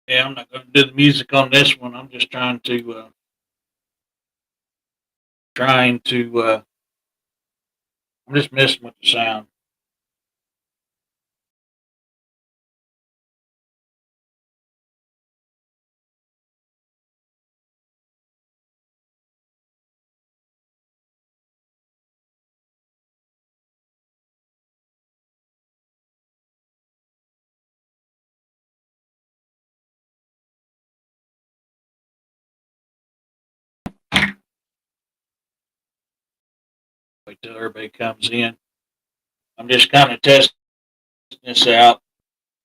Yeah, I'm not going to do the music on this one. I'm just trying to. I'm just messing with the sound. Wait till everybody comes in. I'm just kind of testing this out.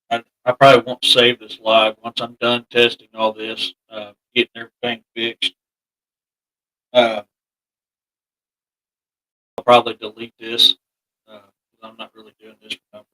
I probably won't save this live once I'm done testing all this, getting everything fixed. Uh, I'll probably delete this because I'm not really doing this for numbers.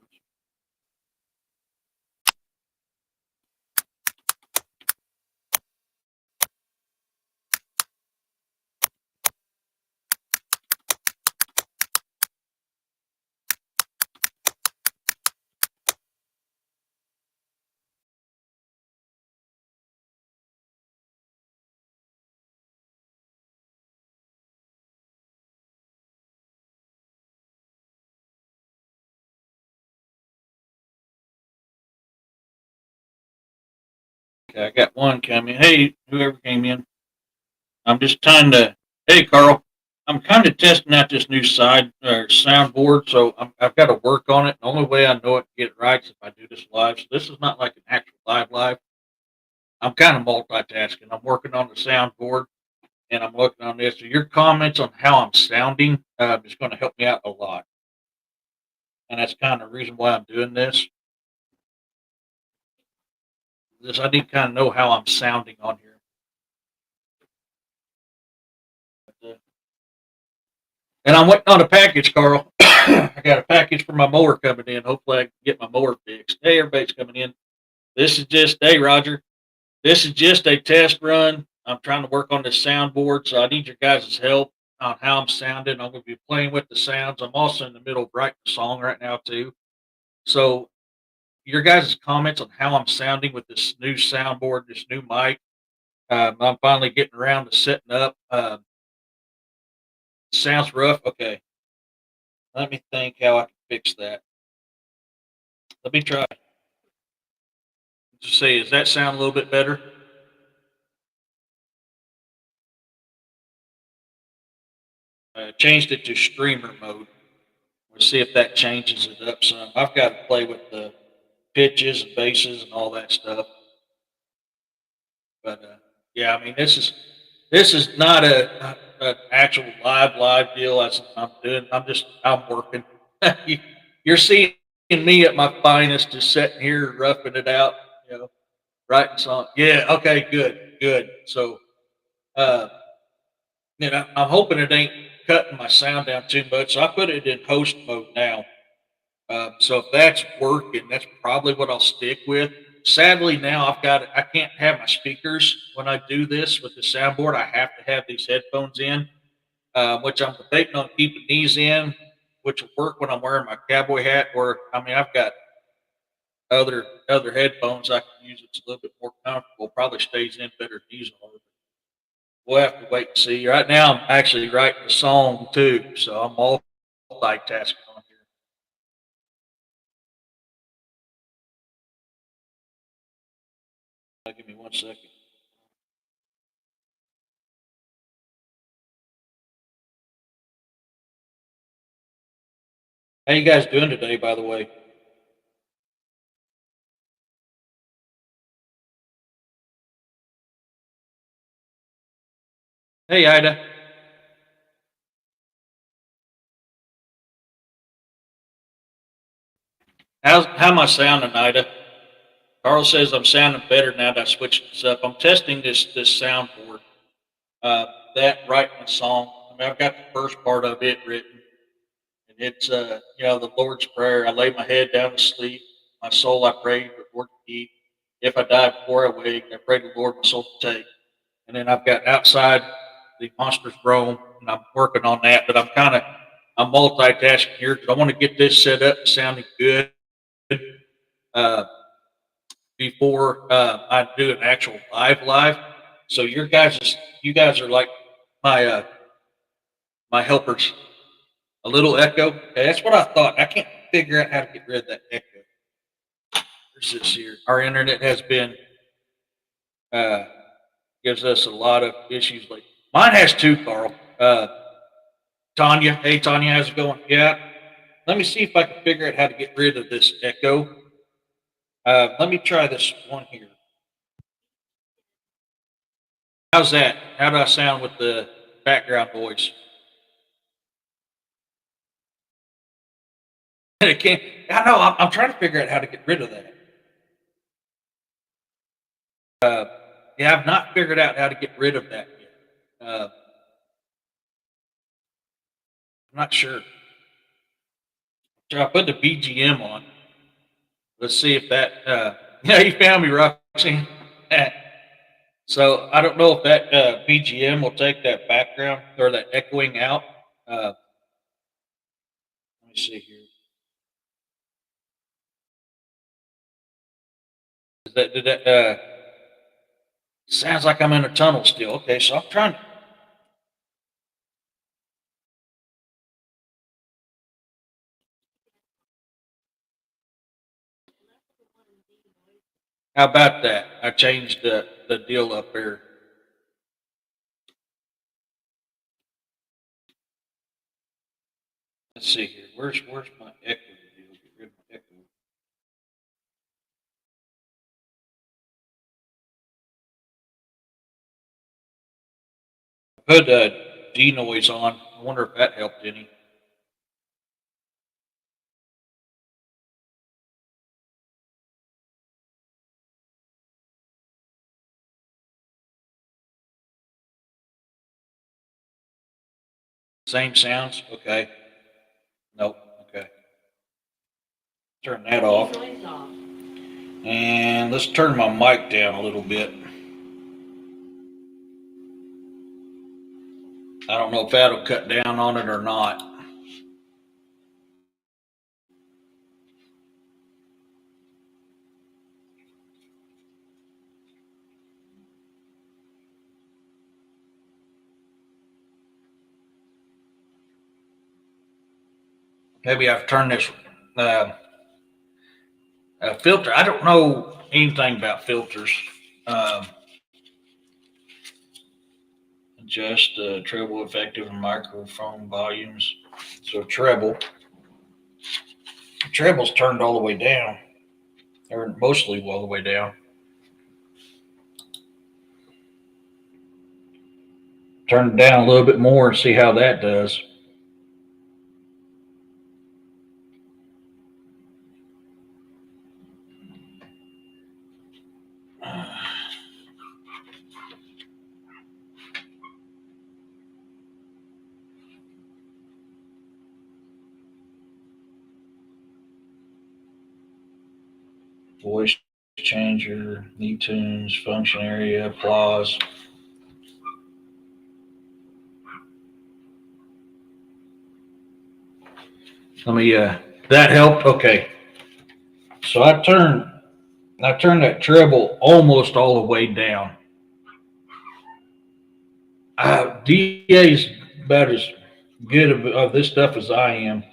Okay, I got one coming. Hey, whoever came in, I'm just trying to. Hey, Carl. I'm kind of testing out this new side soundboard, so I've got to work on it. The only way I know it to get it right is if I do this live. So this is not like an actual live. I'm kind of multitasking. I'm working on the soundboard and I'm looking on this. So your comments on how I'm sounding is going to help me out a lot, and that's kind of the reason why I'm doing this. This I need to kind of know how I'm sounding on here. And I'm waiting on a package, Carl. I got a package for my mower coming in. Hopefully, I can get my mower fixed. Hey, everybody's coming in. This is just, hey, Roger. This is just a test run. I'm trying to work on this soundboard, so I need your guys' help on how I'm sounding. I'm going to be playing with the sounds. I'm also in the middle of writing a song right now, too. So, your guys' comments on how I'm sounding with this new soundboard, this new mic. I'm finally getting around to setting up. Sounds rough. Okay. Let me think how I can fix that. Let me try. Let's see, does that sound a little bit better? Changed it to streamer mode. We'll see if that changes it up some. I've got to play with the pitches and basses and all that stuff. But yeah, I mean, this is not a actual live deal. I'm doing. I'm working. You're seeing me at my finest, just sitting here roughing it out. You know, writing song. Yeah. Okay. Good. So. Uh, I'm hoping it ain't cutting my sound down too much. So I put it in host mode now. So if that's working, that's probably what I'll stick with. Sadly, now I can't have my speakers when I do this with the soundboard. I have to have these headphones in, which I'm debating on keeping these in, which will work when I'm wearing my cowboy hat. Or I mean, I've got other headphones I can use. It's a little bit more comfortable. Probably stays in better than these are. We'll have to wait and see. Right now, I'm actually writing a song too, so I'm multitasking on here. Give me 1 second. How you guys doing today, by the way? Hey, Ida. How am I sounding, Ida? Carl says I'm sounding better now that I switched this up. I'm testing this soundboard. Uh, that writing a song. I mean, I've got the first part of it written, and it's the Lord's Prayer. I lay my head down to sleep. My soul I pray, but Lord to keep. If I die before I wake, I pray the Lord my soul to take. And then I've got outside the monsters roam, and I'm working on that. But I'm multitasking here because I want to get this set up and sounding good. Uh, before I do an actual live. So you guys are like my my helpers. A little echo. Okay, that's what I thought. I can't figure out how to get rid of that echo. There's this here. Our internet has been uh, gives us a lot of issues. Like mine has two, Carl. Tanya, hey Tanya, how's it going? Yeah. Let me see if I can figure out how to get rid of this echo. Let me try this one here. How's that? How do I sound with the background noise? And it can't. I know. I'm trying to figure out how to get rid of that. Yeah, I've not figured out how to get rid of that yet. I'm not sure. So I put the BGM on. Let's see if that. Yeah, you found me, Roxy. So I don't know if that BGM will take that background or that echoing out. Let me see here. Did that sounds like I'm in a tunnel still. Okay, so I'm trying to. How about that? I changed the deal up there. Let's see here. Where's my echo deal? Get rid of my echo. I put denoise on. I wonder if that helped any. Same sounds? Okay. Nope. Okay. Turn that off. And let's turn my mic down a little bit. I don't know if that'll cut down on it or not. Maybe I've turned this filter. I don't know anything about filters. Um, adjust treble effective and microphone volumes. So treble's turned all the way down, or mostly all the way down. Turn it down a little bit more and see how that does. Voice changer, need tunes, function area, applause. Let me that helped? Okay. So I turned that treble almost all the way down. DA's about as good of this stuff as I am.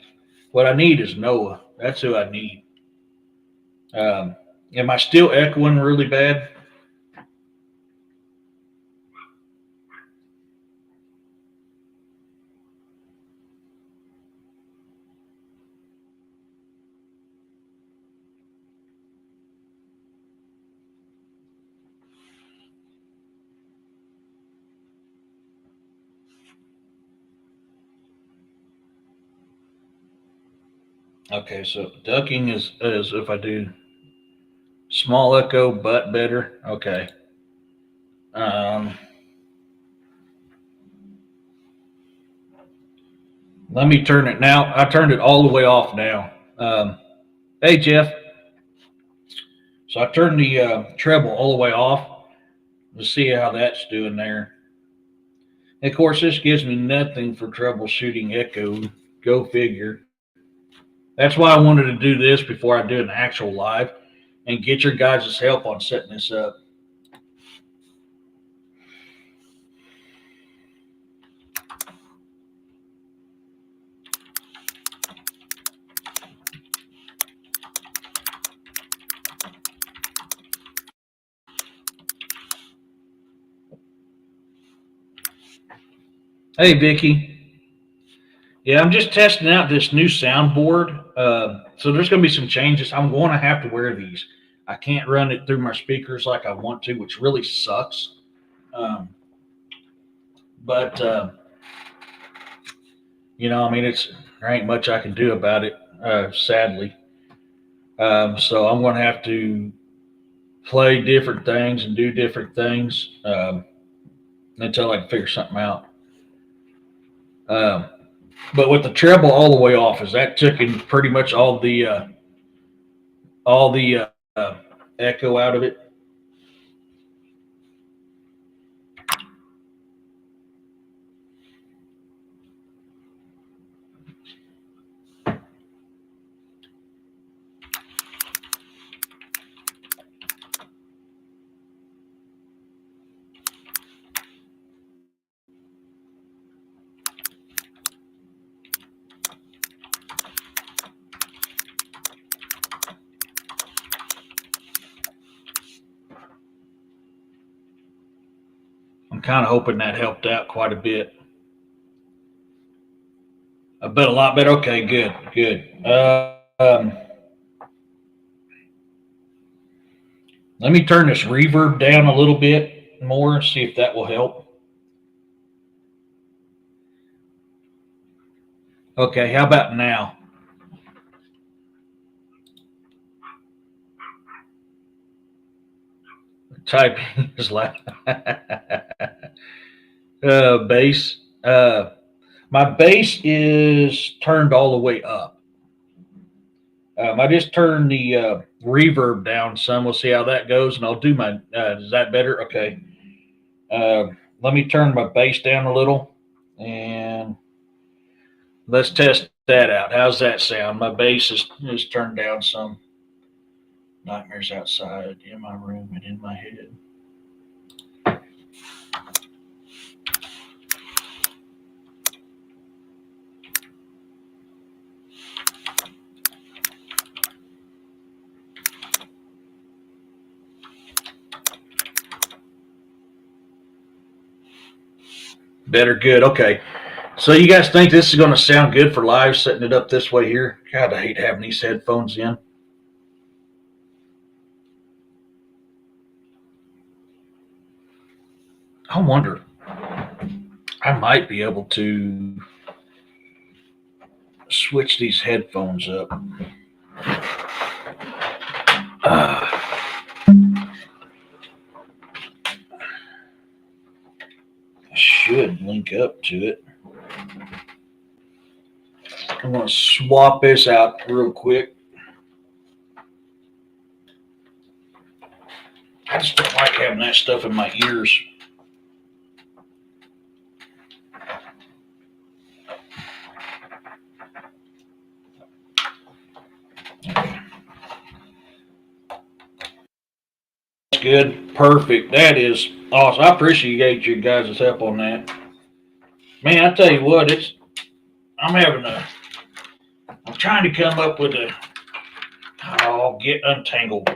What I need is Noah. That's who I need. Am I still echoing really bad? Okay, so ducking is if I do small echo but better. Okay. Let me turn it now. I turned it all the way off now. Hey Jeff. So I turned the treble all the way off. Let's see how that's doing there. And of course, this gives me nothing for troubleshooting echo. Go figure. That's why I wanted to do this before I do an actual live, and get your guys' help on setting this up. Hey, Vicky. Yeah, I'm just testing out this new soundboard. So there's going to be some changes. I'm going to have to wear these. I can't run it through my speakers like I want to, which really sucks. Um, but I mean, there ain't much I can do about it, sadly. So I'm going to have to play different things and do different things until I can figure something out. Um, but with the treble all the way off, is that taking pretty much all the echo out of it? I'm kind of hoping that helped out quite a bit. I bet a lot better. Okay, good, good. Let me turn this reverb down a little bit more, see if that will help. Okay, how about now? Typing is loud. Bass. My bass is turned all the way up. I just turned the reverb down some. We'll see how that goes, and I'll do my. Is that better? Okay. Uh, Let me turn my bass down a little, and let's test that out. How's that sound? My bass is turned down some. Nightmares outside, in my room, and in my head. Better, good. Okay. So you guys think this is going to sound good for live, setting it up this way here? God, I hate having these headphones in. I wonder. I might be able to switch these headphones up. Should link up to it. I'm going to swap this out real quick. I just don't like having that stuff in my ears. That's good. Perfect. That is awesome. I appreciate you guys' help on that. Man, I tell you what, I'm trying to come up with get untangled.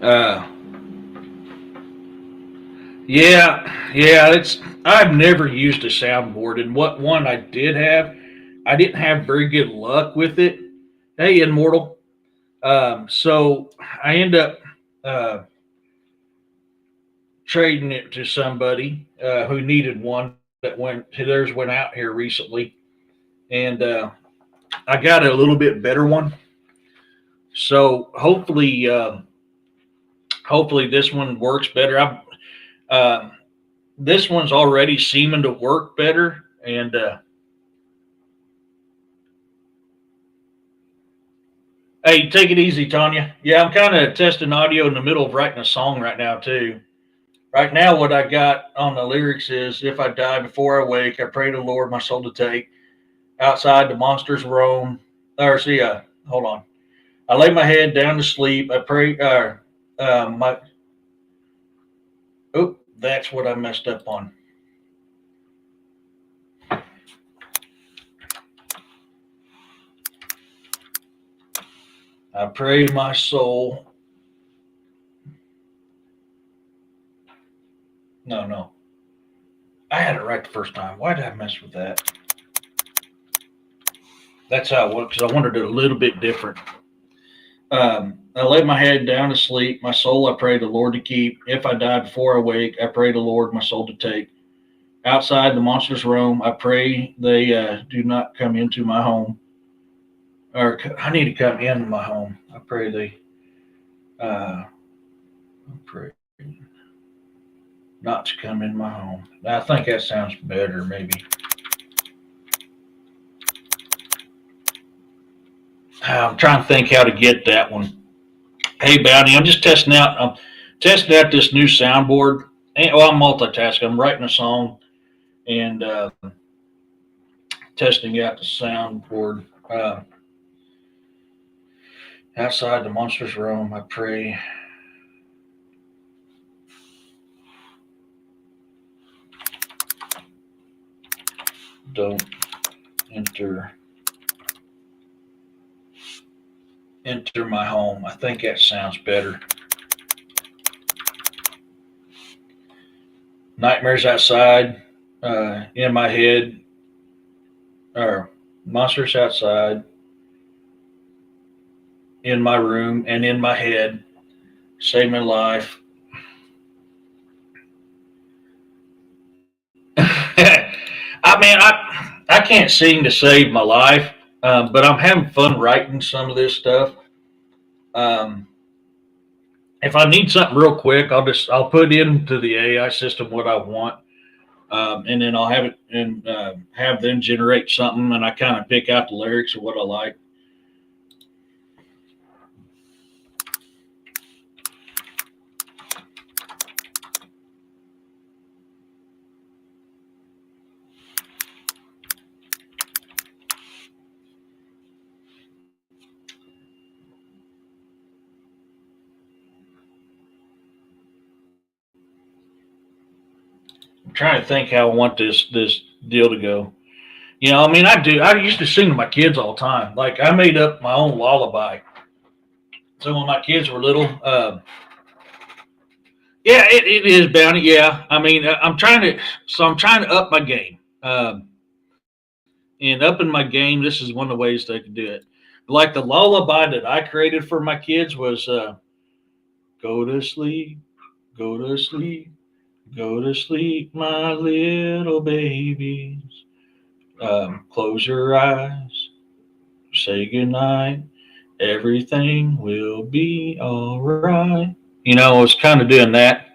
Uh, yeah, I've never used a soundboard, and what one I did have, I didn't have very good luck with it. Hey, Immortal. So I end up uh, trading it to somebody who needed one theirs went out here recently, and I got a little bit better one. So hopefully this one works better. Uh, this one's already seeming to work better, and hey, take it easy, Tanya. Yeah, I'm kind of testing audio in the middle of writing a song right now too. Right now, what I got on the lyrics is, if I die before I wake, I pray the Lord my soul to take. Outside the monsters roam. Or see, hold on. I lay my head down to sleep. I pray. My oh, that's what I messed up on. I pray my soul. No, no. I had it right the first time. Why did I mess with that? That's how it works. Because I wanted it a little bit different. I lay my head down to sleep. My soul I pray the Lord to keep. If I die before I wake, I pray the Lord my soul to take. Outside the monsters roam. I pray they do not come into my home. Or I need to come into my home. I pray they. I pray not to come in my home. I think that sounds better, maybe. I'm trying to think how to get that one. Hey, Bounty, I'm just testing out. I'm testing out this new soundboard. And, well, I'm multitasking. I'm writing a song and testing out the soundboard. Outside the monsters roam, I pray. Don't enter my home. I think that sounds better. Nightmares outside, in my head, or monsters outside, in my room and in my head. Save my life. I mean, I can't sing to save my life, but I'm having fun writing some of this stuff. Um, if I need something real quick, I'll put into the AI system what I want, and then I'll have it and have them generate something, and I kind of pick out the lyrics of what I like. I'm trying to think how I want this deal to go. I mean, I do. I used to sing to my kids all the time. Like I made up my own lullaby. So when my kids were little, yeah, it is Bounty. Yeah, I mean, I'm trying to up my game. And upping my game, this is one of the ways they can do it. Like the lullaby that I created for my kids was "Go to sleep, go to sleep, go to sleep, my little babies. Close your eyes, say goodnight. Everything will be all right." I was kind of doing that.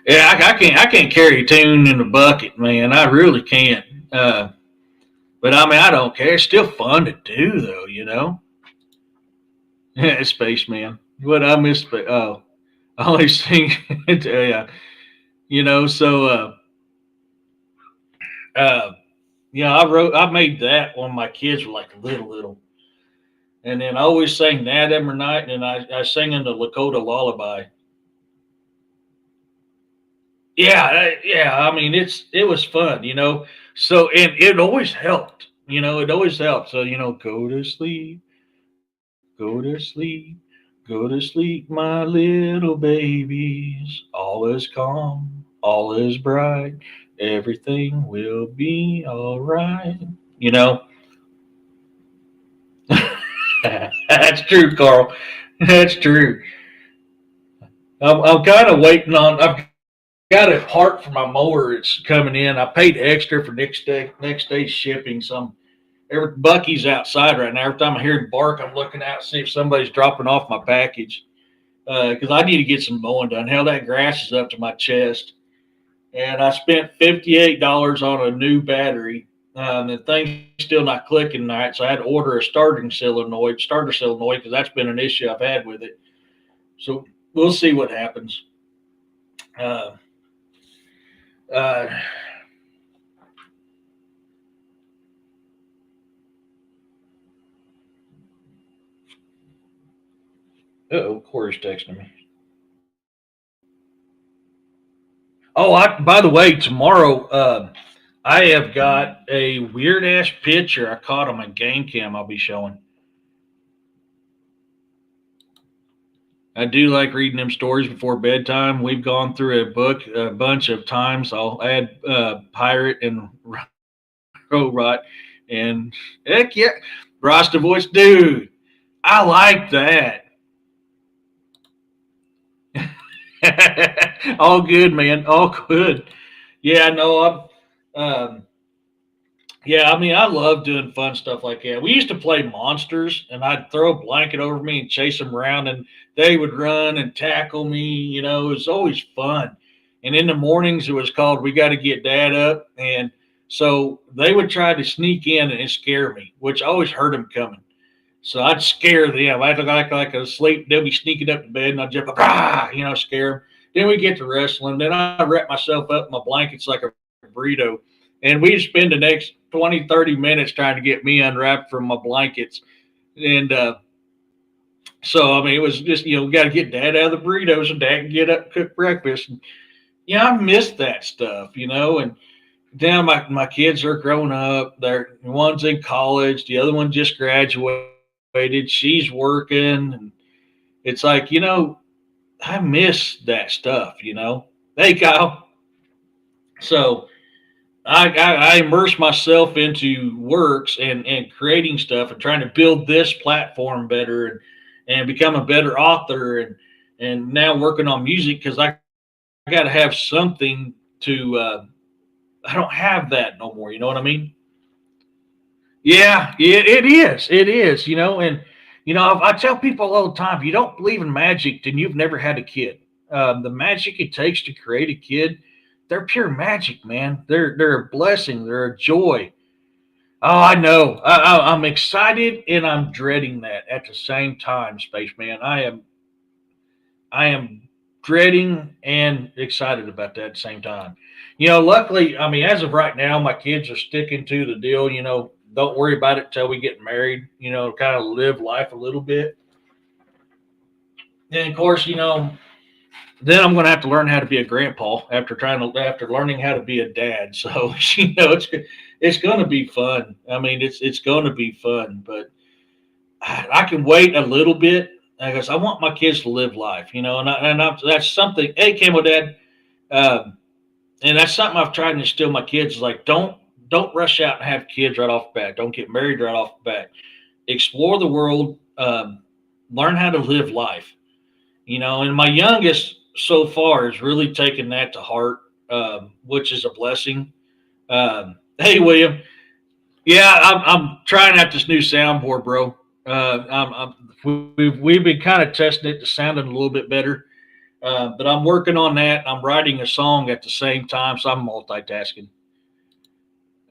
Yeah, I can't carry a tune in a bucket, man. I really can't. But I mean, I don't care. It's still fun to do, though. Yeah, Spaceman. What I miss, oh, I always sing. Yeah, So, uh, I made that when my kids were like little, and then I always sang that every night, and I sang in the Lakota lullaby. Yeah. I mean, it was fun. So and it always helped. It always helped. So go to sleep, go to sleep, go to sleep, my little babies. All is calm, all is bright. Everything will be all right. You know, that's true, Carl. That's true. I'm kind of waiting on. I've got a part for my mower. It's coming in. I paid extra for next day shipping. Some every Bucky's outside right now. Every time I hear it bark, I'm looking out to see if somebody's dropping off my package because I need to get some mowing done. Hell, that grass is up to my chest, and I spent $58 on a new battery. The thing's still not clicking right, so I had to order a starter solenoid, because that's been an issue I've had with it. So we'll see what happens. Uh, Uh, Corey's texting me. Oh, by the way, tomorrow I have got a weird ass picture I caught on my game cam. I'll be showing. I do like reading them stories before bedtime. We've gone through a book a bunch of times. I'll add Pirate and Rot, and heck yeah, Rasta voice, dude. I like that. All good, man. All good. Yeah, no, I'm. Yeah, I mean, I love doing fun stuff like that. We used to play monsters, and I'd throw a blanket over me and chase them around, and they would run and tackle me. You know, it was always fun. And in the mornings, it was called "We Got to Get Dad Up," and so they would try to sneak in and scare me, which I always heard them coming. So I'd scare them. I'd look like I was asleep. They'd be sneaking up to bed, and I'd jump up, scare them. Then we get to wrestling. Then I wrap myself up in my blankets like a burrito, and we'd spend the next 20, 30 minutes trying to get me unwrapped from my blankets. And so, I mean, it was just, we got to get dad out of the burrito so dad can get up and cook breakfast. And, I miss that stuff, and now my kids are growing up. One's in college, the other one just graduated. She's working, and it's like, I miss that stuff. Hey, Kyle. So I immerse myself into works and creating stuff and trying to build this platform better and become a better author and now working on music because I got to have something to. I don't have that no more. You know what I mean? Yeah, it is. It is. And I tell people all the time, if you don't believe in magic, then you've never had a kid. The magic it takes to create a kid, they're pure magic, man. They're a blessing. They're a joy. Oh, I know. I'm excited and I'm dreading that at the same time, Spaceman. I am dreading and excited about that at the same time. Luckily, I mean, as of right now, my kids are sticking to the deal. Don't worry about it till we get married. Kind of live life a little bit. And of course, then I'm going to have to learn how to be a grandpa after learning how to be a dad. So it's going to be fun. I mean, it's going to be fun, but I can wait a little bit because I want my kids to live life. That's something. Hey, Camo Dad, and that's something I've tried to instill my kids. Is like don't rush out and have kids right off the bat. Don't get married right off the bat. Explore the world. Learn how to live life. And my youngest so far has really taken that to heart, which is a blessing. Hey, William. Yeah, I'm trying out this new soundboard, bro. We've been kind of testing it to sounding a little bit better, but I'm working on that. I'm writing a song at the same time, so I'm multitasking.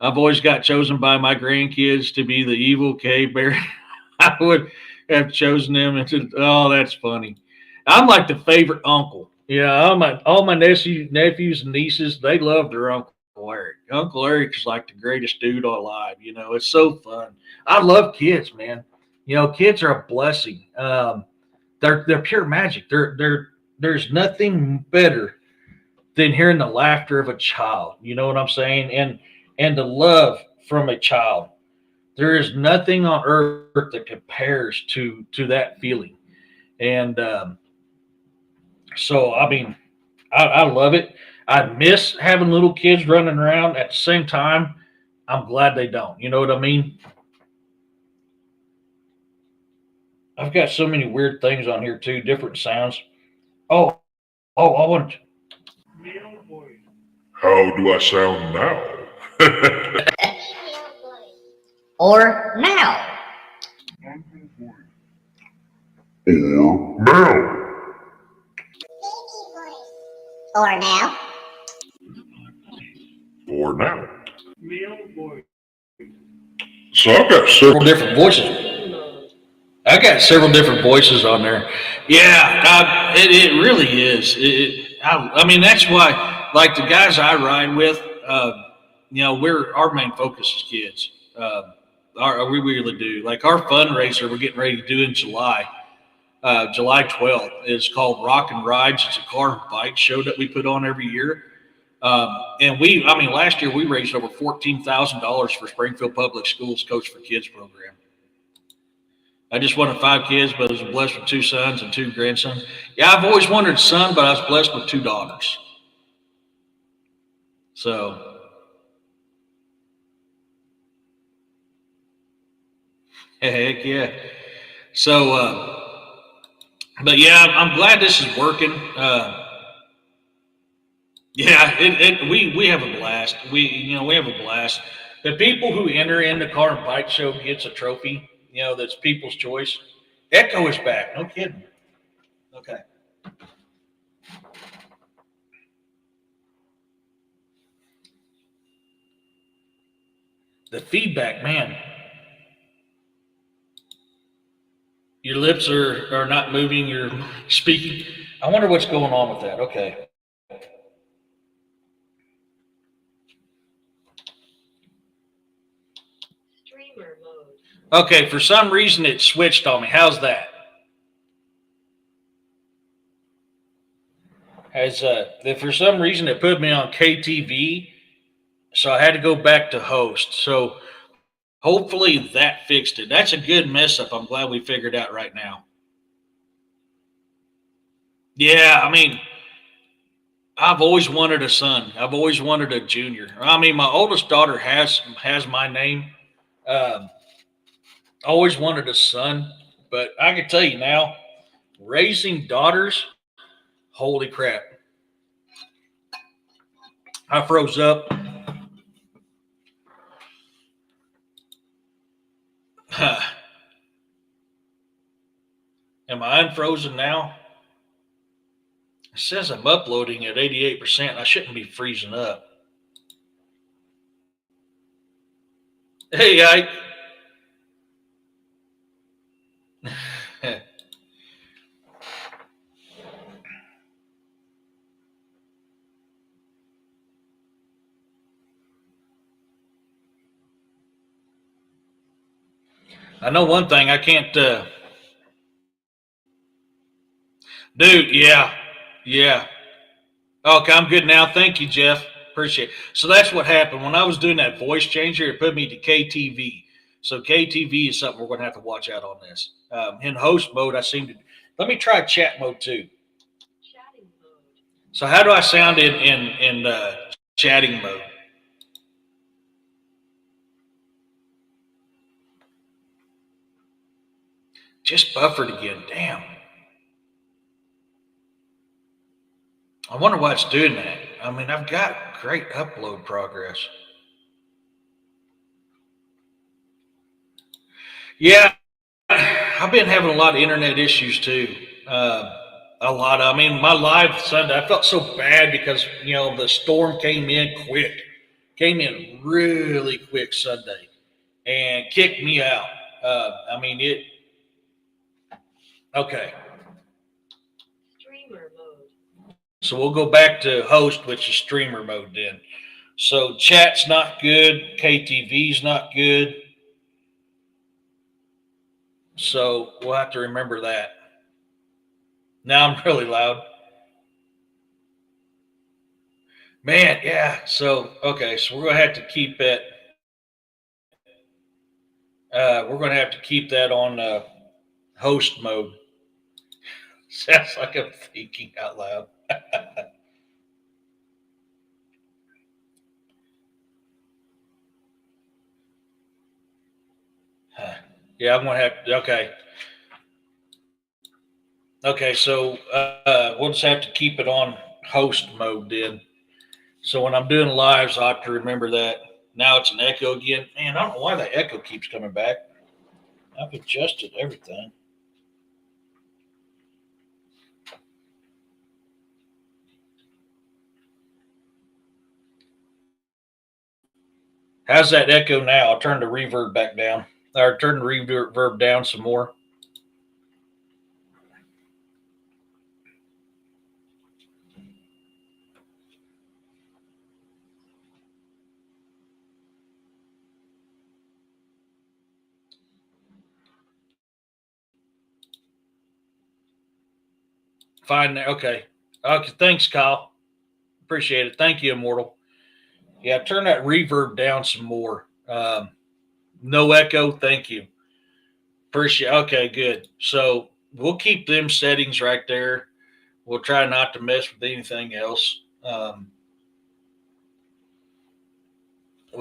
I've always got chosen by my grandkids to be the evil cave bear. I would have chosen them into. Oh, that's funny. I'm like the favorite uncle. All my nephews and nieces, they love their Uncle Eric. Uncle Eric is like the greatest dude alive. It's so fun. I love kids, man. Kids are a blessing. They're pure magic. There's nothing better than hearing the laughter of a child. You know what I'm saying? And the love from a child. There is nothing on earth that compares to that feeling. And so, I mean, I love it. I miss having little kids running around. At the same time, I'm glad they don't. You know what I mean? I've got so many weird things on here too, different sounds. Oh, I want. How do I sound now? Or now. Now. Or now. Or now. So I've got Several different voices. I got several different voices on there. Yeah, it really is. I mean, that's why like the guys I ride with, our main focus is kids. We really do. Like our fundraiser we're getting ready to do in July. July 12th is called Rock and Rides. It's a car and bike show that we put on every year. Last year we raised over $14,000 for Springfield Public Schools Coach for Kids program. I just wanted 5 kids, but I was blessed with 2 sons and 2 grandsons. Yeah, I've always wanted a son, but I was blessed with 2 daughters. So, heck yeah. So, but yeah, I'm glad this is working. We have a blast. We have a blast. The people who enter in the car and bike show gets a trophy. That's People's Choice. Echo is back. No kidding. Okay. The feedback, man. Your lips are not moving. You're speaking. I wonder what's going on with that. Okay. Streamer mode. Okay, for some reason it switched on me. How's that? For some reason it put me on KTV, so I had to go back to host. So hopefully that fixed it. That's a good mess up. I'm glad we figured out right now. Yeah, I've always wanted a son. I've always wanted a junior. My oldest daughter has my name. Always wanted a son, but I can tell you now, raising daughters, holy crap. I froze up. Am I unfrozen now? It says I'm uploading at 88%. I shouldn't be freezing up. Hey, Ike. I know one thing. I can't. Dude, yeah. Okay, I'm good now. Thank you, Jeff. Appreciate it. So that's what happened. When I was doing that voice changer, it put me to KTV. So KTV is something we're going to have to watch out on this. In host mode, let me try chat mode too. Chatting mode. So how do I sound in chatting mode? Just buffered again. Damn. I wonder why it's doing that. I've got great upload progress. Yeah, I've been having a lot of internet issues too. A lot. My live Sunday, I felt so bad because, the storm came in really quick Sunday and kicked me out. Okay. Streamer mode. So we'll go back to host, which is streamer mode then. So chat's not good. KTV's not good. So we'll have to remember that. Now I'm really loud. Man, yeah. So, okay. So we're going to have to keep it. We're going to have to keep that on host mode. Sounds like I'm thinking out loud. Yeah, I'm going to have to. Okay. Okay, so we'll just have to keep it on host mode then. So when I'm doing lives, I have to remember that. Now it's an echo again. Man, I don't know why that echo keeps coming back. I've adjusted everything. How's that echo now? I'll turn the reverb back down. Or turn the reverb down some more. Fine. Okay. Okay. Thanks, Kyle. Appreciate it. Thank you, Immortal. Yeah, turn that reverb down some more. No echo. Thank you. Appreciate. Okay, good. So we'll keep them settings right there. We'll try not to mess with anything else. We'll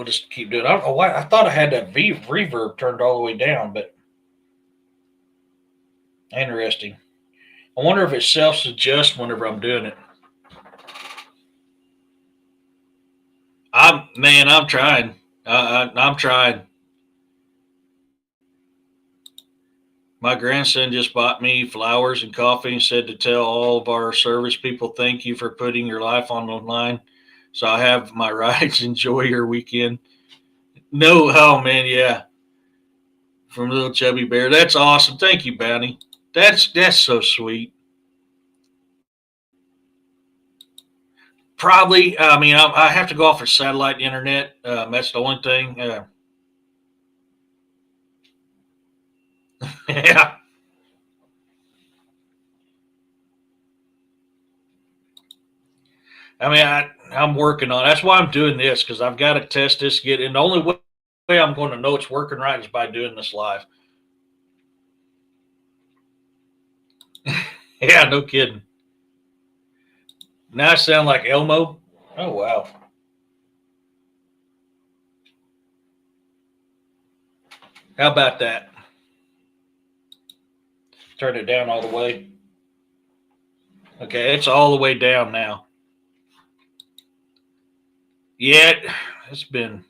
just keep doing. I don't know why. I thought I had that reverb turned all the way down, but interesting. I wonder if it self-adjusts whenever I'm doing it. I'm trying. I'm trying. My grandson just bought me flowers and coffee and said to tell all of our service people thank you for putting your life on the line. So I have my rides. Enjoy your weekend. No, oh man, yeah. From Little Chubby Bear. That's awesome. Thank you, Bounty. That's so sweet. Probably. I mean, I have to go off of satellite internet. That's the only thing. Yeah. I mean, I'm working on it. That's why I'm doing this, because I've got to test this. And the only way I'm going to know it's working right is by doing this live. Yeah, no kidding. Now I sound like Elmo. Oh, wow. How about that? Turn it down all the way. Okay, it's all the way down now. Yeah, it's been.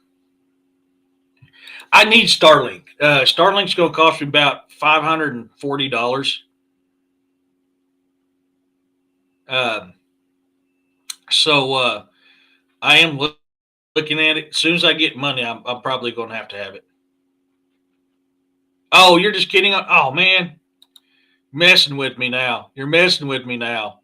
I need Starlink. Starlink's going to cost me about $540. So I am looking at it. As soon as I get money, I'm probably going to have it. Oh, you're just kidding? Oh man, messing with me now. You're messing with me now.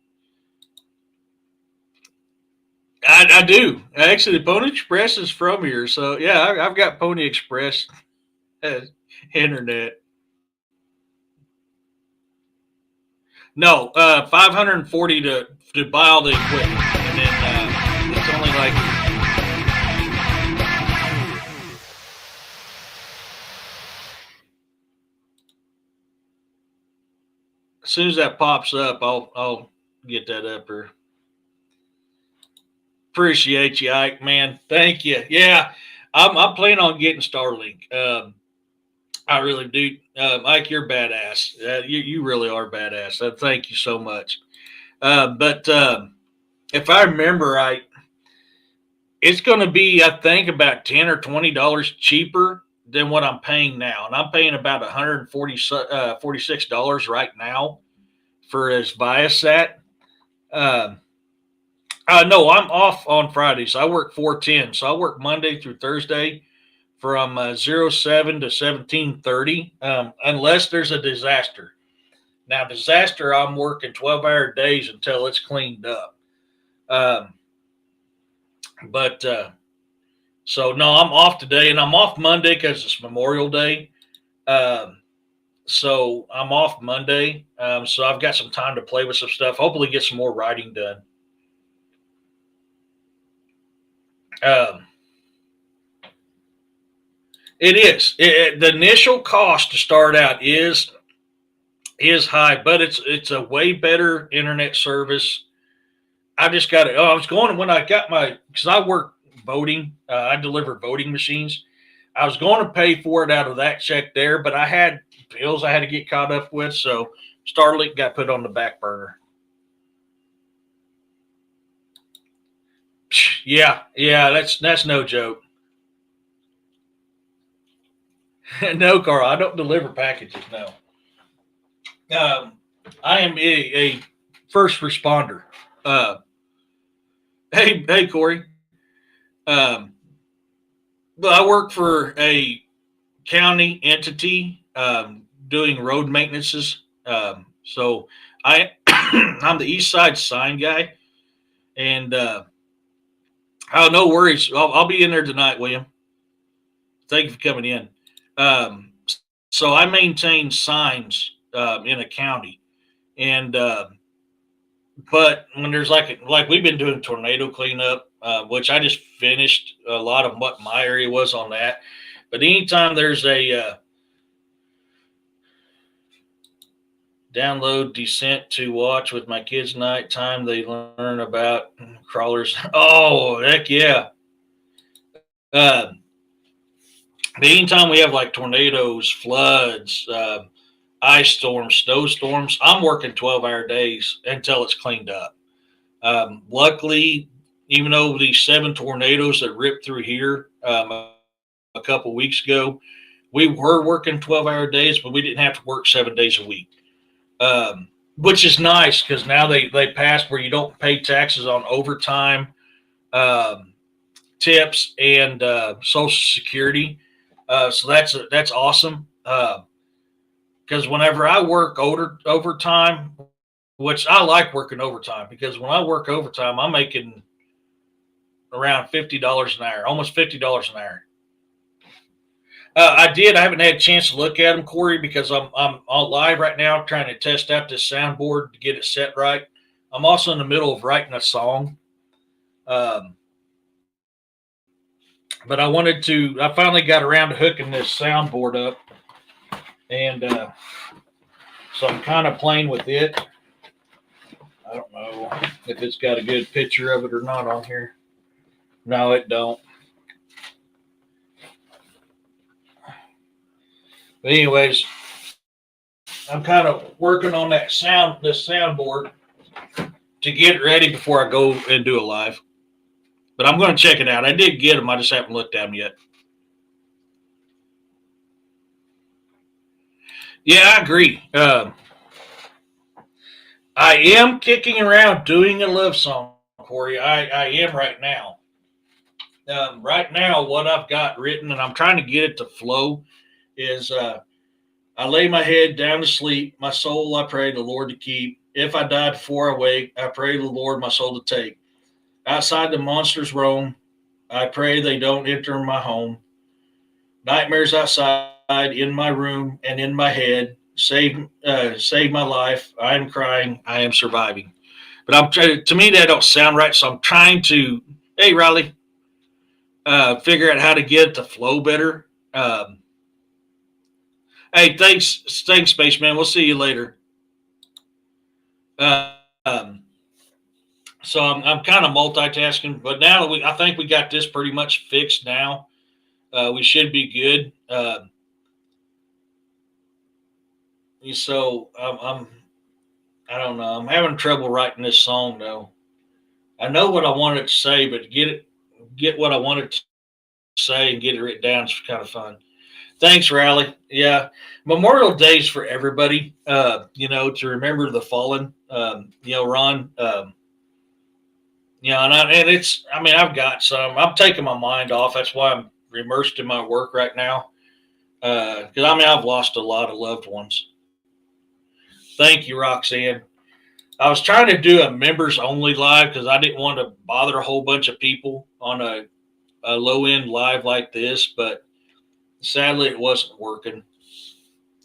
I do. Actually, the Pony Express is from here. So, yeah, I've got Pony Express internet. No, 540 to buy all the equipment. And then it's only like. As soon as that pops up, I'll get that up here. Appreciate you, Ike, man. Thank you. Yeah, I'm planning on getting Starlink. I really do. Ike, you're badass. You really are badass. Thank you so much. But if I remember right, it's going to be, I think, about $10 or $20 cheaper than what I'm paying now, and I'm paying about $146 right now for his Viasat. No, I'm off on Fridays. I work 410, so I work Monday through Thursday from 07 to 17:30, unless there's a disaster. Now, disaster, I'm working 12-hour days until it's cleaned up. So no, I'm off today, and I'm off Monday because it's Memorial Day. So I'm off Monday. So I've got some time to play with some stuff. Hopefully, get some more writing done. It is. The initial cost to start out is high, but it's a way better internet service. I just got it. Oh, I was going when I got because I work voting. I deliver voting machines. I was going to pay for it out of that check there, but I had bills I had to get caught up with, so Starlink got put on the back burner. Yeah, that's no joke. No, Carl, I don't deliver packages. No, I am a first responder. Hey, Corey. But I work for a county entity doing road maintenances. So I'm the East Side sign guy, and oh, no worries. I'll be in there tonight, William. Thank you for coming in. So I maintain signs in a county, and but when there's like we've been doing tornado cleanup, which I just finished a lot of what my area was on that. But anytime there's a download Descent to watch with my kids nighttime, they learn about crawlers. Oh, heck yeah. But anytime we have like tornadoes, floods, ice storms, snowstorms, I'm working 12-hour days until it's cleaned up. Luckily, even though these 7 tornadoes that ripped through here a couple weeks ago, we were working 12-hour days, but we didn't have to work 7 days a week, which is nice because now they passed where you don't pay taxes on overtime, tips, and Social Security. So that's awesome. Because whenever I work overtime, which I like working overtime, because when I work overtime, I'm making around $50 an hour, almost $50 an hour. I haven't had a chance to look at them, Corey, because I'm on live right now trying to test out this soundboard to get it set right. I'm also in the middle of writing a song. But I finally got around to hooking this soundboard up. And so I'm kind of playing with it. I don't know if it's got a good picture of it or not on here. No, it don't. But anyways, I'm kind of working on this soundboard to get it ready before I go and do a live. But I'm going to check it out. I did get them. I just haven't looked at them yet. Yeah, I agree. I am kicking around doing a love song, Corey. I am right now. Right now, what I've got written, and I'm trying to get it to flow, is I lay my head down to sleep. My soul I pray the Lord to keep. If I die before I wake, I pray the Lord my soul to take. Outside the monsters roam. I pray they don't enter my home. Nightmares outside, in my room and in my head. Save my life. I am crying. I am surviving. But I'm trying. To me, that don't sound right. So I'm trying to. Hey, Riley. Figure out how to get it to flow better. Hey, thanks, Spaceman. We'll see you later. So I'm kind of multitasking, but now I think we got this pretty much fixed. Now we should be good. So I don't know. I'm having trouble writing this song though. I know what I wanted to say, but get what I wanted to say and get it written down is kind of fun. Thanks, Riley. Yeah, Memorial Day's for everybody. To remember the fallen. Ron. And it's. I mean, I've got some. I'm taking my mind off. That's why I'm immersed in my work right now. Because I've lost a lot of loved ones. Thank you, Roxanne. I was trying to do a members only live because I didn't want to bother a whole bunch of people on a low end live like this, but sadly it wasn't working.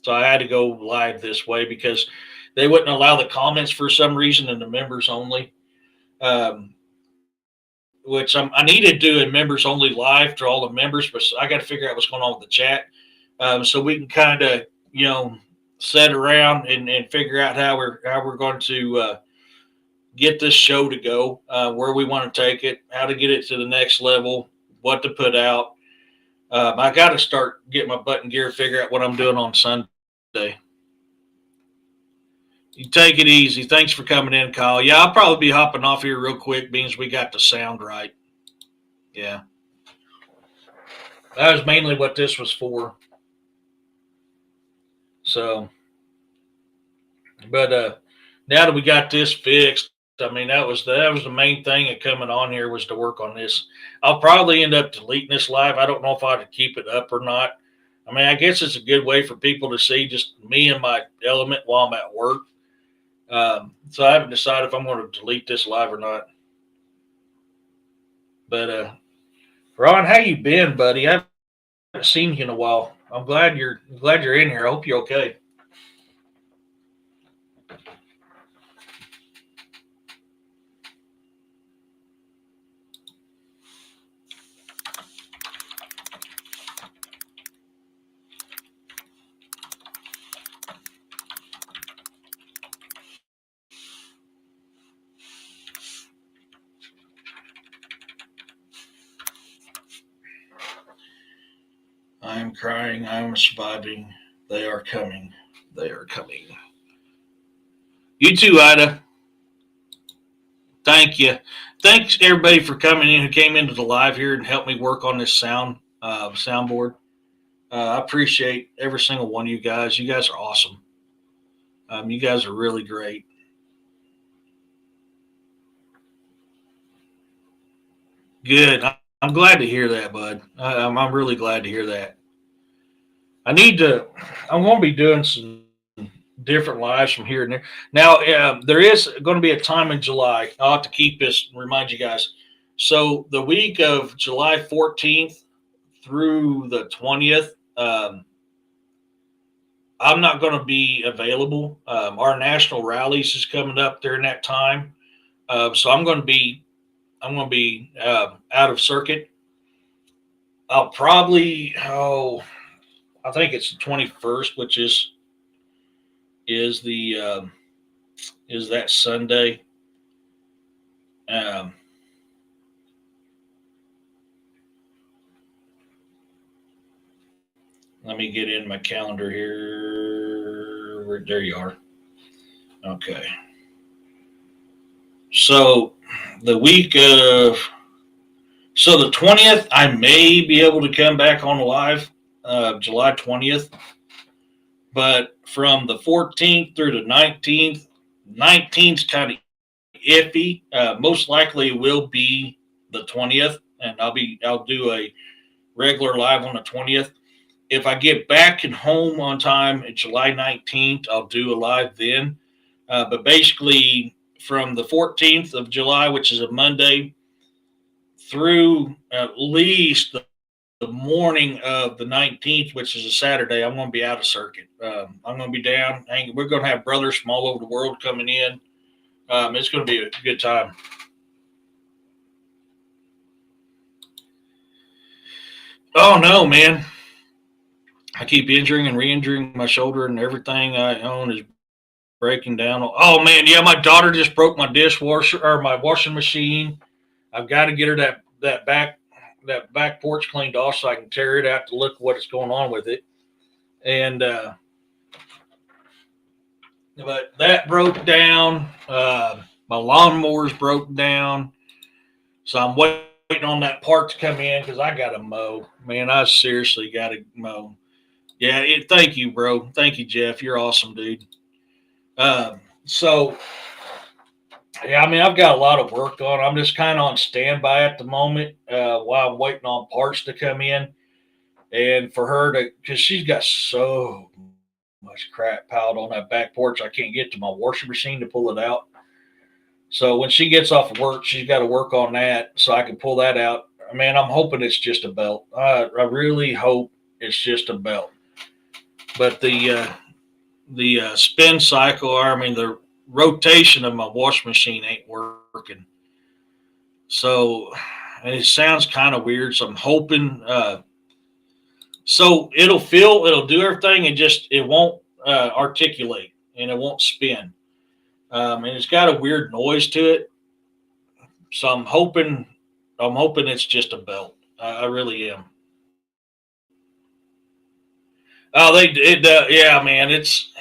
So I had to go live this way because they wouldn't allow the comments for some reason in the members only. Which I need to do a members only live to all the members, but I got to figure out what's going on with the chat. So we can kind of, sit around and figure out how we're going to get this show to go, where we want to take it, how to get it to the next level, what to put out. I got to start getting my butt in gear, figure out what I'm doing on Sunday. You take it easy. Thanks for coming in, Kyle. Yeah, I'll probably be hopping off here real quick, being as we got the sound right. Yeah. That was mainly what this was for. So, but now that we got this fixed, I mean, that was the main thing of coming on here was to work on this. I'll probably end up deleting this live. I don't know if I ought to keep it up or not. I mean, I guess it's a good way for people to see just me and my element while I'm at work. So I haven't decided if I'm going to delete this live or not. But Ron, how you been, buddy? I haven't seen you in a while. I'm glad you're in here. I hope you're okay. I am crying. I am surviving. They are coming. They are coming. You too, Ida. Thank you. Thanks everybody for coming in who came into the live here and helped me work on this soundboard. I appreciate every single one of you guys. You guys are awesome. You guys are really great. Good. I'm glad to hear that, bud. I'm really glad to hear that. I'm going to be doing some different lives from here and there. Now, there is going to be a time in July. I'll have to keep this and remind you guys. So the week of July 14th through the 20th, I'm not going to be available. Our national rallies is coming up during that time. So I'm going to be out of circuit. I'll probably, I think it's the 21st, which is that Sunday. Let me get in my calendar here. There you are. Okay. So the 20th, I may be able to come back on live, July 20th. But from the 14th through the 19th, 19th's kind of iffy. Most likely it will be the 20th, and I'll do a regular live on the 20th. If I get back and home on time at July 19th, I'll do a live then. But basically from the 14th of July, which is a Monday, through at least the morning of the 19th, which is a Saturday, I'm going to be out of circuit. I'm going to be down. We're going to have brothers from all over the world coming in. It's going to be a good time. Oh, no, man. I keep injuring and re-injuring my shoulder, and everything I own is breaking down. Oh, man, yeah, my daughter just broke my dishwasher or my washing machine. I've got to get her that back porch cleaned off so I can tear it out to look what is going on with it. And but that broke down. My lawnmower's broke down. So I'm waiting on that part to come in because I got to mow. Man, I seriously got to mow. Yeah, thank you, bro. Thank you, Jeff. You're awesome, dude. So, yeah, I mean, I've got a lot of work on. I'm just kind of on standby at the moment while I'm waiting on parts to come in. And for her because she's got so much crap piled on that back porch, I can't get to my washing machine to pull it out. So when she gets off of work, she's got to work on that so I can pull that out. Man, I'm hoping it's just a belt. I really hope it's just a belt. But the spin cycle, the rotation of my washing machine ain't working. So, and it sounds kind of weird. So I'm hoping, so it'll do everything and it won't articulate and it won't spin. And it's got a weird noise to it. So I'm hoping it's just a belt. I really am. Oh, yeah, man. It's,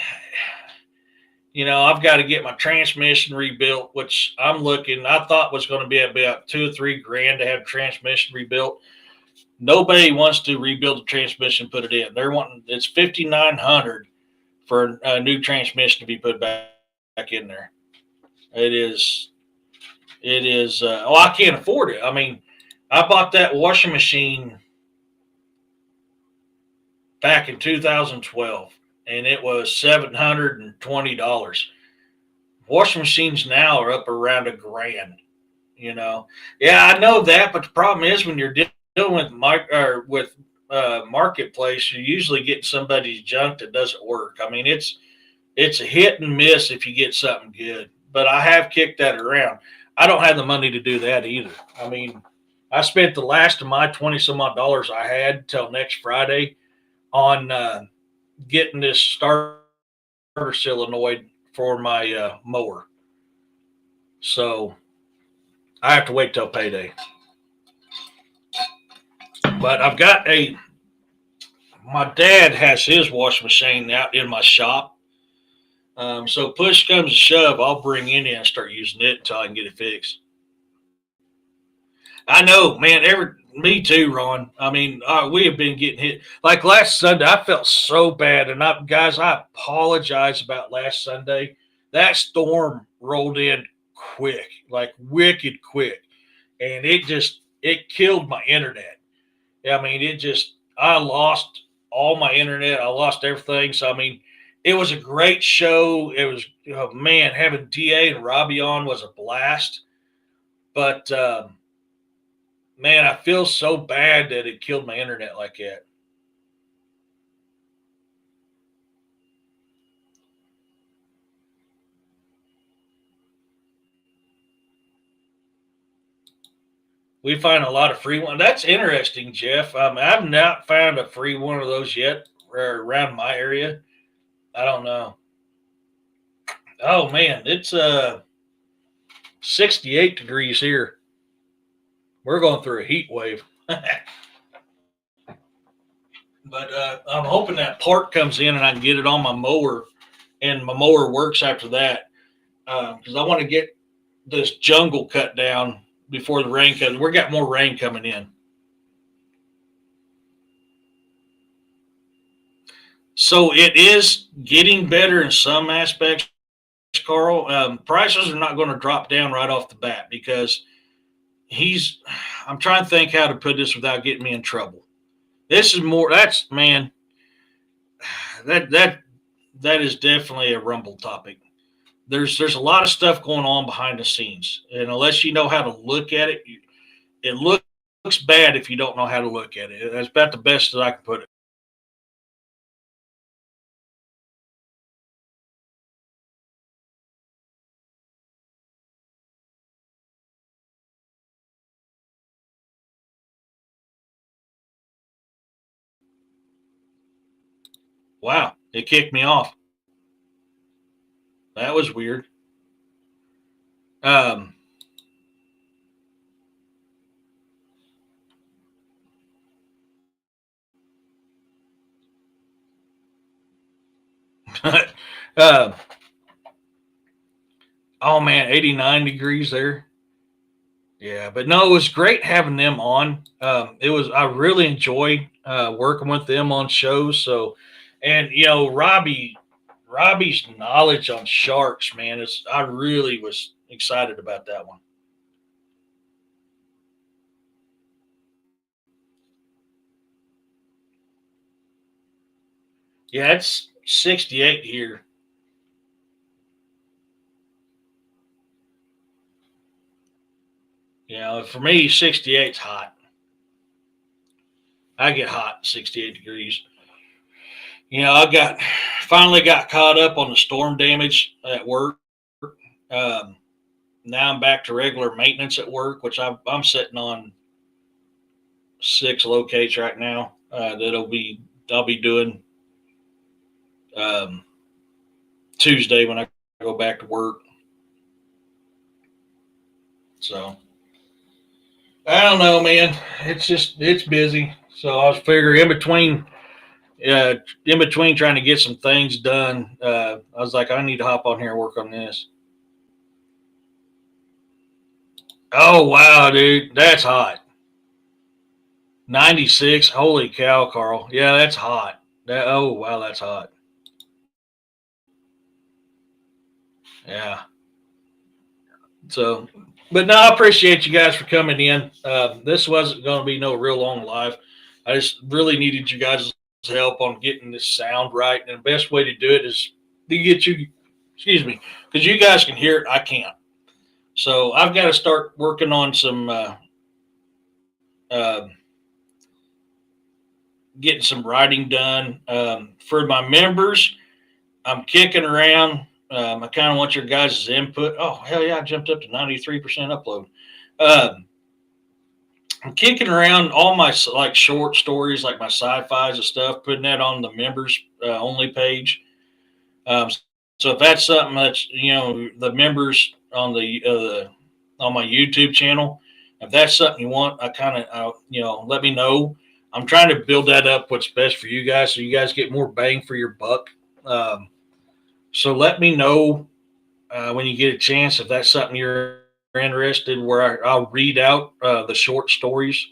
I've got to get my transmission rebuilt, which I thought was going to be about $2 or $3 grand to have transmission rebuilt. Nobody wants to rebuild the transmission, put it in. It's $5,900 for a new transmission to be put back in there. It is, I can't afford it. I mean, I bought that washing machine back in 2012, and it was $720. Washing machines now are up around $1 grand. Yeah, I know that, but the problem is when you're dealing with marketplace, you usually get somebody's junk that doesn't work. I mean, it's a hit and miss if you get something good, but I have kicked that around. I don't have the money to do that either. I mean, I spent the last of my 20 some odd dollars I had till next Friday on getting this starter solenoid for my mower. So I have to wait till payday. But I've got my dad has his washing machine out in my shop. So push comes to shove, I'll bring it in and start using it until I can get it fixed. I know, man. Me too, Ron. I mean, we have been getting hit. Like last Sunday, I felt so bad, and guys, I apologize about last Sunday. That storm rolled in quick, like wicked quick, and it killed my internet. I mean, I lost all my internet. I lost everything. So I mean, it was a great show. It was, oh, man, having Da and Robbie on was a blast, but. Man, I feel so bad that it killed my internet like that. We find a lot of free ones. That's interesting, Jeff. I've not found a free one of those yet around my area. I don't know. Oh man, it's 68 degrees here. We're going through a heat wave. But I'm hoping that part comes in and I can get it on my mower, and my mower works after that, because I want to get this jungle cut down before the rain comes. We got more rain coming in. So it is getting better in some aspects, Carl. Prices are not going to drop down right off the bat because I'm trying to think how to put this without getting me in trouble. This is more, man, that is definitely a rumble topic. There's a lot of stuff going on behind the scenes, and unless you know how to look at it, it looks bad if you don't know how to look at it. That's about the best that I can put it. Wow, it kicked me off. That was weird. Um, uh, oh man, 89 degrees there. Yeah, but no, it was great having them on. I really enjoyed working with them on shows. So, and Robbie's knowledge on sharks, man, I really was excited about that one. Yeah, it's 68 here. For me, 68's hot. I get hot, 68 degrees. I finally got caught up on the storm damage at work. Now I'm back to regular maintenance at work, which I'm sitting on 6 locates right now. I'll be doing Tuesday when I go back to work. So I don't know, man. It's busy. So I was figuring in between trying to get some things done, I was like, I need to hop on here and work on this. Oh wow, dude, that's hot. 96. Holy cow, Carl. Yeah, that's hot. Oh wow, that's hot. Yeah. So, but no, I appreciate you guys for coming in. This wasn't going to be no real long live. I just really needed you guys' help on getting this sound right. And the best way to do it is to get you, excuse me, because you guys can hear it. I can't. So I've got to start working on some, getting some writing done. For my members, I'm kicking around. I kind of want your guys' input. Oh, hell yeah, I jumped up to 93% upload. I'm kicking around all my like short stories, like my sci-fis and stuff, putting that on the members only page. So if that's something that's, the members on on my YouTube channel, if that's something you want, I kind of, let me know. I'm trying to build that up what's best for you guys so you guys get more bang for your buck. So let me know when you get a chance if that's something you're interested in, where I'll read out the short stories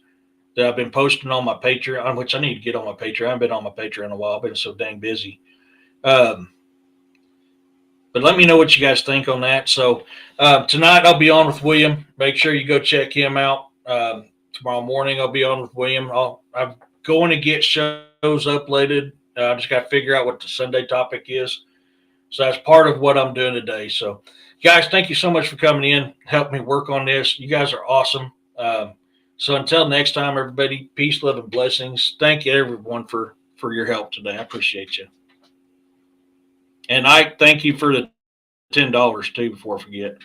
that I've been posting on my Patreon, which I need to get on my Patreon. I haven't been on my Patreon in a while. I've been so dang busy. But let me know what you guys think on that. So tonight I'll be on with William. Make sure you go check him out. Tomorrow morning I'll be on with William. I'm going to get shows uploaded. I just got to figure out what the Sunday topic is. So that's part of what I'm doing today. So guys, thank you so much for coming in. Help me work on this. You guys are awesome. So until next time, everybody, peace, love, and blessings. Thank you everyone for your help today. I appreciate you. And I thank you for the $10 too, before I forget.